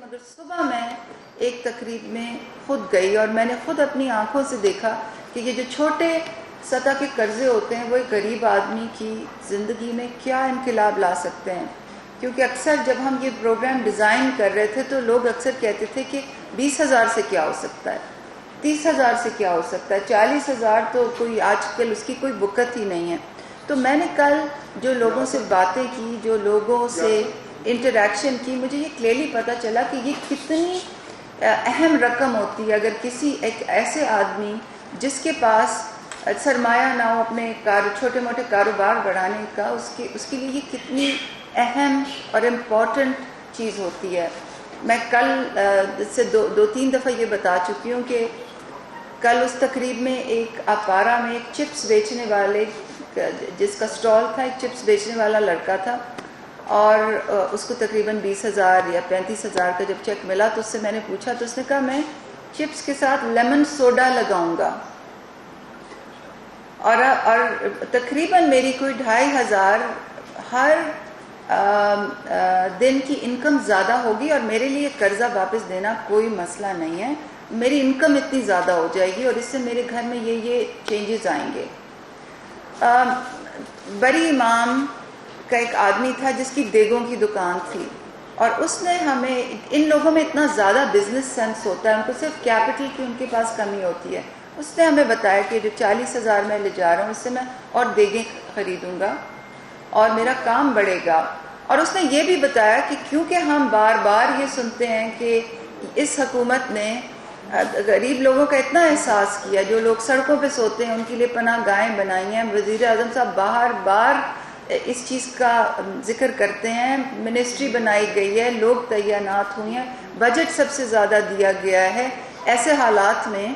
مگر صبح میں ایک تقریب میں خود گئی اور میں نے خود اپنی آنکھوں سے دیکھا کہ یہ جو چھوٹے سطح کے قرضے ہوتے ہیں وہ ایک غریب آدمی کی زندگی میں کیا انقلاب لا سکتے ہیں. کیونکہ اکثر جب ہم یہ پروگرام ڈیزائن کر رہے تھے تو لوگ اکثر کہتے تھے کہ 20,000 سے کیا ہو سکتا ہے, 30,000 سے کیا ہو سکتا ہے, 40,000 تو کوئی آج کل اس کی کوئی بکت ہی نہیں ہے. تو میں نے کل جو لوگوں سے باتیں کی, جو لوگوں سے انٹریکشن کی, مجھے یہ کلیئرلی پتہ چلا کہ یہ کتنی اہم رقم ہوتی ہے اگر کسی ایک ایسے آدمی جس کے پاس سرمایہ نہ ہو اپنے چھوٹے موٹے کاروبار بڑھانے کا, اس کے لیے یہ کتنی اہم اور امپورٹنٹ چیز ہوتی ہے. میں کل سے دو تین دفعہ یہ بتا چکی ہوں کہ کل اس تقریب میں ایک اپارا میں ایک چپس بیچنے والے جس کا سٹال تھا, ایک چپس بیچنے والا لڑکا تھا اور اس کو تقریباً 20,000 یا 35,000 کا جب چیک ملا تو اس سے میں نے پوچھا تو اس نے کہا میں چپس کے ساتھ لیمن سوڈا لگاؤں گا اور تقریباً میری کوئی 2,500 ہر دن کی انکم زیادہ ہوگی اور میرے لیے قرضہ واپس دینا کوئی مسئلہ نہیں ہے. میری انکم اتنی زیادہ ہو جائے گی اور اس سے میرے گھر میں یہ چینجز آئیں گے. بری امام کا ایک آدمی تھا جس کی دیگوں کی دکان تھی اور اس نے ہمیں, ان لوگوں میں اتنا زیادہ بزنس سینس ہوتا ہے, ان کو صرف کیپٹل کی ان کے پاس کمی ہوتی ہے. اس نے ہمیں بتایا کہ جو 40,000 میں لے جا رہا ہوں اس سے میں اور دیگیں خریدوں گا اور میرا کام بڑھے گا. اور اس نے یہ بھی بتایا کہ کیونکہ ہم بار بار یہ سنتے ہیں کہ اس حکومت نے غریب لوگوں کا اتنا احساس کیا, جو لوگ سڑکوں پہ سوتے ہیں ان کے لیے پناہ گاہیں بنائی ہیں. وزیر اعظم صاحب باہر بار اس چیز کا ذکر کرتے ہیں, منسٹری بنائی گئی ہے, لوگ تعینات ہوئے ہیں, بجٹ سب سے زیادہ دیا گیا ہے. ایسے حالات میں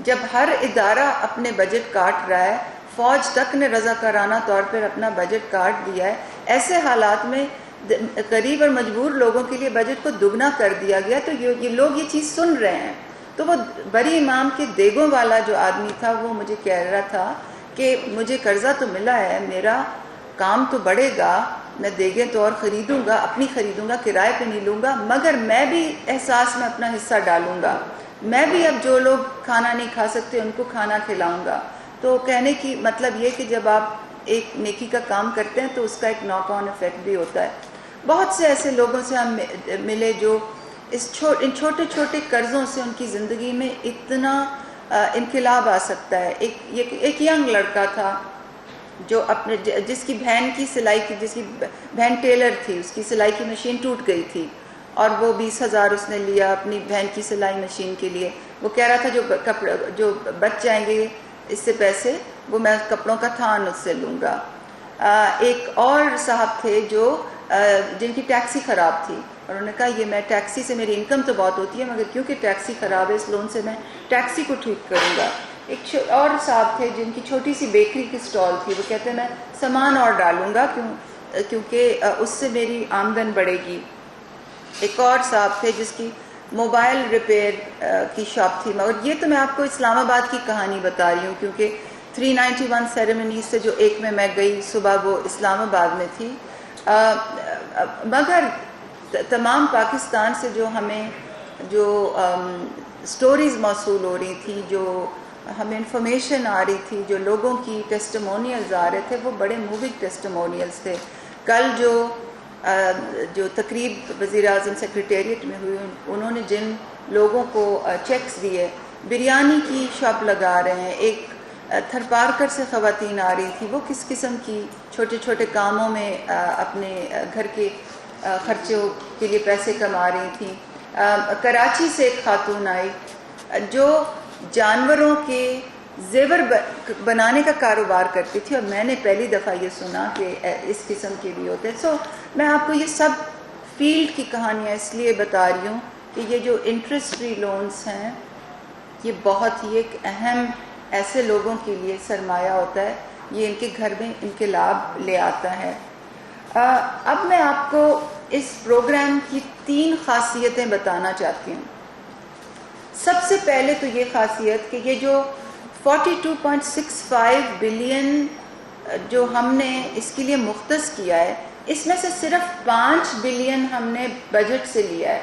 جب ہر ادارہ اپنے بجٹ کاٹ رہا ہے, فوج تک نے رضاکارانہ طور پر اپنا بجٹ کاٹ دیا ہے, ایسے حالات میں غریب اور مجبور لوگوں کے لیے بجٹ کو دگنا کر دیا گیا. تو یہ لوگ یہ چیز سن رہے ہیں. تو وہ بری امام کے دیگوں والا جو آدمی تھا وہ مجھے کہہ رہا تھا کہ مجھے قرضہ تو ملا ہے, میرا کام تو بڑھے گا, میں دیگیں تو اور خریدوں گا, اپنی خریدوں گا, کرائے پہ نہیں لوں گا, مگر میں بھی احساس میں اپنا حصہ ڈالوں گا. میں بھی اب جو لوگ کھانا نہیں کھا سکتے ان کو کھانا کھلاؤں گا. تو کہنے کی مطلب یہ کہ جب آپ ایک نیکی کا کام کرتے ہیں تو اس کا ایک ناک آن افیکٹ بھی ہوتا ہے. بہت سے ایسے لوگوں سے ہم ملے جو ان چھوٹے چھوٹے قرضوں سے ان کی زندگی میں اتنا انقلاب آ سکتا ہے. ایک ینگ لڑکا تھا جو جس کی بہن کی سلائی کی, جس کی بہن ٹیلر تھی, اس کی سلائی کی مشین ٹوٹ گئی تھی اور وہ 20,000 اس نے لیا اپنی بہن کی سلائی مشین کے لیے. وہ کہہ رہا تھا جو بچ جائیں گے اس سے پیسے وہ میں کپڑوں کا تھان اس سے لوں گا. ایک اور صاحب تھے جن کی ٹیکسی خراب تھی اور انہوں نے کہا یہ میں ٹیکسی سے میری انکم تو بہت ہوتی ہے مگر کیونکہ ٹیکسی خراب ہے اس لون سے میں ٹیکسی کو ٹھیک کروں گا. ایک اور صاحب تھے جن کی چھوٹی سی بیکری کی سٹال تھی, وہ کہتے ہیں میں سامان اور ڈالوں گا کیونکہ اس سے میری آمدن بڑھے گی. ایک اور صاحب تھے جس کی موبائل ریپیئر کی شاپ تھی. مگر یہ تو میں آپ کو اسلام آباد کی کہانی بتا رہی ہوں کیونکہ 391 سیریمنیز سے جو ایک میں گئی صبح وہ اسلام آباد میں تھی. مگر تمام پاکستان سے جو ہمیں سٹوریز موصول ہو رہی تھی, جو ہمیں انفارمیشن آ رہی تھی, جو لوگوں کی ٹیسٹیمونیلز آ رہے تھے وہ بڑے موونگ ٹیسٹیمونیلز تھے. کل جو تقریب وزیر اعظم سیکریٹریٹ میں ہوئی, انہوں نے جن لوگوں کو چیکس دیے, بریانی کی شاپ لگا رہے ہیں, ایک تھرپارکر سے خواتین آ رہی تھی, وہ کس قسم کی چھوٹے چھوٹے کاموں میں اپنے گھر کے خرچوں کے لیے پیسے کما رہی تھیں. کراچی سے ایک خاتون آئی جو جانوروں کے زیور بنانے کا کاروبار کرتی تھی اور میں نے پہلی دفعہ یہ سنا کہ اس قسم کے بھی ہوتے ہیں. سو میں آپ کو یہ سب فیلڈ کی کہانیاں اس لیے بتا رہی ہوں کہ یہ جو انٹرسٹ فری لونز ہیں یہ بہت ہی ایک اہم ایسے لوگوں کے لیے سرمایہ ہوتا ہے, یہ ان کے گھر میں انقلاب لے آتا ہے. اب میں آپ کو اس پروگرام کی 3 خاصیتیں بتانا چاہتی ہوں. سب سے پہلے تو یہ خاصیت کہ یہ جو 42.65 بلین جو ہم نے اس کے لیے مختص کیا ہے, اس میں سے صرف 5 بلین ہم نے بجٹ سے لیا ہے.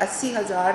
80,000